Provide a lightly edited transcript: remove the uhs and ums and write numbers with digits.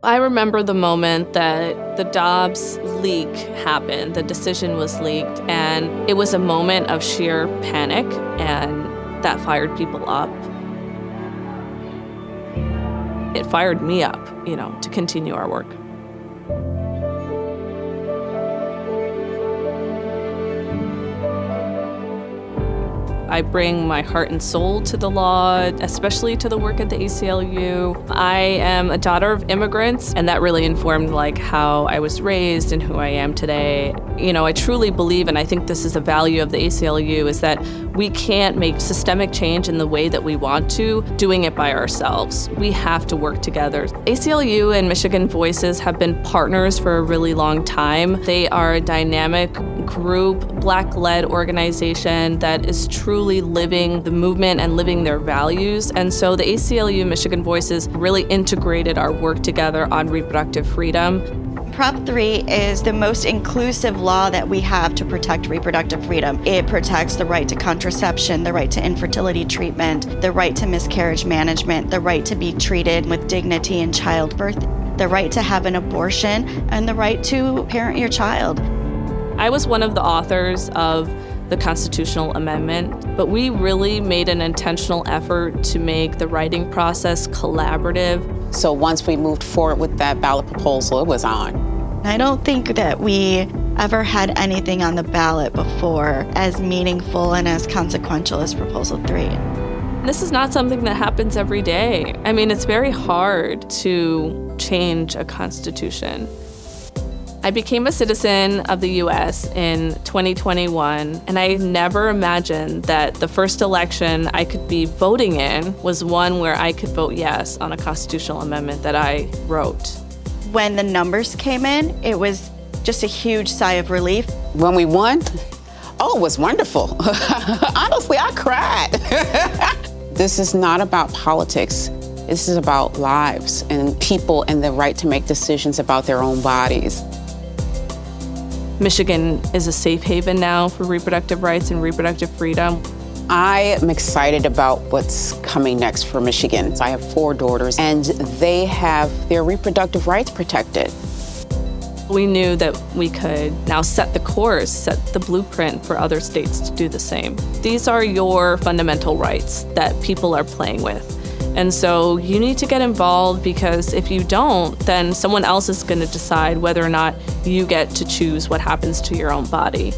I remember the moment that the Dobbs leak happened, the decision was leaked, and it was a moment of sheer panic, and that fired people up. It fired me up, to continue our work. I bring my heart and soul to the law, especially to the work at the ACLU. I am a daughter of immigrants, and that really informed how I was raised and who I am today. I truly believe, and I think this is a value of the ACLU, is that we can't make systemic change in the way that we want to, doing it by ourselves. We have to work together. ACLU and Michigan Voices have been partners for a really long time. They are a dynamic group, Black-led organization that is truly living the movement and living their values. And so the ACLU Michigan Voices really integrated our work together on reproductive freedom. Prop 3 is the most inclusive law that we have to protect reproductive freedom. It protects the right to contraception, the right to infertility treatment, the right to miscarriage management, the right to be treated with dignity in childbirth, the right to have an abortion, and the right to parent your child. I was one of the authors of the constitutional amendment, but we really made an intentional effort to make the writing process collaborative. So once we moved forward with that ballot proposal, it was on. I don't think that we ever had anything on the ballot before as meaningful and as consequential as Proposal 3. This is not something that happens every day. It's very hard to change a constitution. I became a citizen of the U.S. in 2021, and I never imagined that the first election I could be voting in was one where I could vote yes on a constitutional amendment that I wrote. When the numbers came in, it was just a huge sigh of relief. When we won, it was wonderful. Honestly, I cried. This is not about politics. This is about lives and people and the right to make decisions about their own bodies. Michigan is a safe haven now for reproductive rights and reproductive freedom. I am excited about what's coming next for Michigan. I have 4 daughters, and they have their reproductive rights protected. We knew that we could now set the course, set the blueprint for other states to do the same. These are your fundamental rights that people are playing with. And so you need to get involved, because if you don't, then someone else is going to decide whether or not you get to choose what happens to your own body.